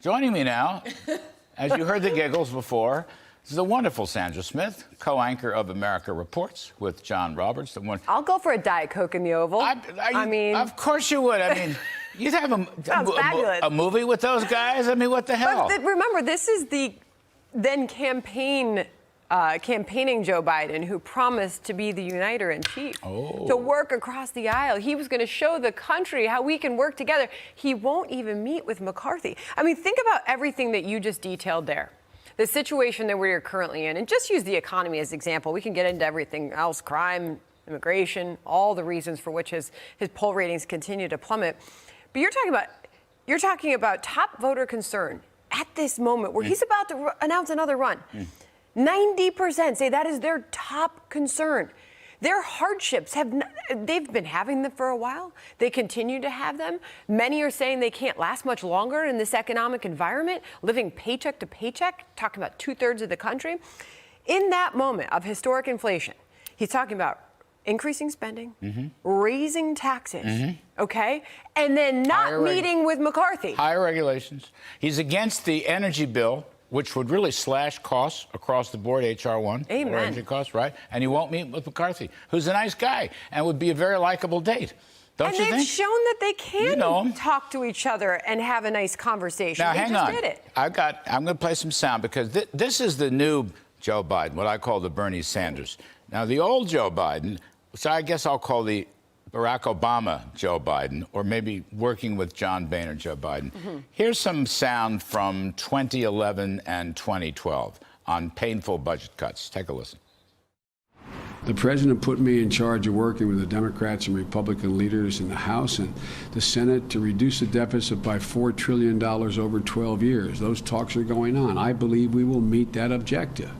Joining me now, as you heard the giggles before, this is the wonderful Sandra Smith, co-anchor of America Reports with John Roberts. I'll go for a Diet Coke in the Oval. I mean, of course you would. I mean, you'd have a movie with those guys. I mean, what the hell? But remember, this is the then campaigning Joe Biden, who promised to be the uniter in chief, to work across the aisle. He was going to show the country how we can work together. He won't even meet with McCarthy. I mean, think about everything that you just detailed there. The situation that we're currently in, and just use the economy as an example. We can get into everything else, crime, immigration, all the reasons for which his poll ratings continue to plummet. But you're talking about top voter concern at this moment where he's about to announce another run. 90% say that is their top concern. Their hardships they've been having them for a while. They continue to have them. Many are saying they can't last much longer in this economic environment, living paycheck to paycheck, talking about 2/3 of the country. In that moment of historic inflation, he's talking about increasing spending, raising taxes, okay? And then not meeting with McCarthy. Higher regulations. He's against the energy bill, which would really slash costs across the board, H.R. 1. Amen. Energy costs, right? And he won't meet with McCarthy, who's a nice guy and would be a very likable date. Don't you think? And they've shown that they can talk to each other and have a nice conversation. Now, they hang just on. did it. I'm going to play some sound because this is the new Joe Biden, what I call the Bernie Sanders. Now, the old Joe Biden, which I guess I'll call the Barack Obama Joe Biden, or maybe working with John Boehner Joe Biden. Here's some sound from 2011 and 2012 on painful budget cuts. Take a listen. The president put me in charge of working with the Democrats and Republican leaders in the House and the Senate to reduce the deficit by $4 trillion over 12 years. Those talks are going on. I believe we will meet that objective.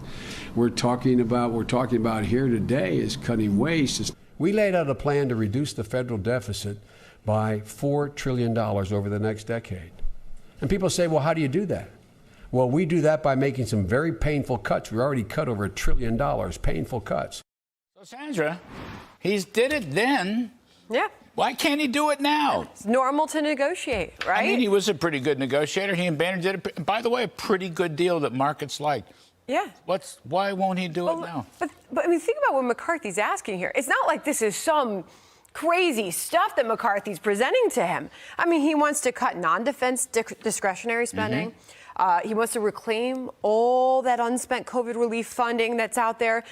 We're talking about here today is cutting waste. We laid out a plan to reduce the federal deficit by $4 trillion over the next decade. And people say, well, how do you do that? Well, we do that by making some very painful cuts. We already cut over $1 trillion, painful cuts. So, Sandra, he did it then. Yeah. Why can't he do it now? It's normal to negotiate, right? I mean, he was a pretty good negotiator. He and Boehner did, by the way, a pretty good deal that markets liked. Yeah. Why won't he do it now? But I mean, think about what McCarthy's asking here. It's not like this is some crazy stuff that McCarthy's presenting to him. I mean, he wants to cut non-defense discretionary spending. He wants to reclaim all that unspent COVID relief funding that's out there.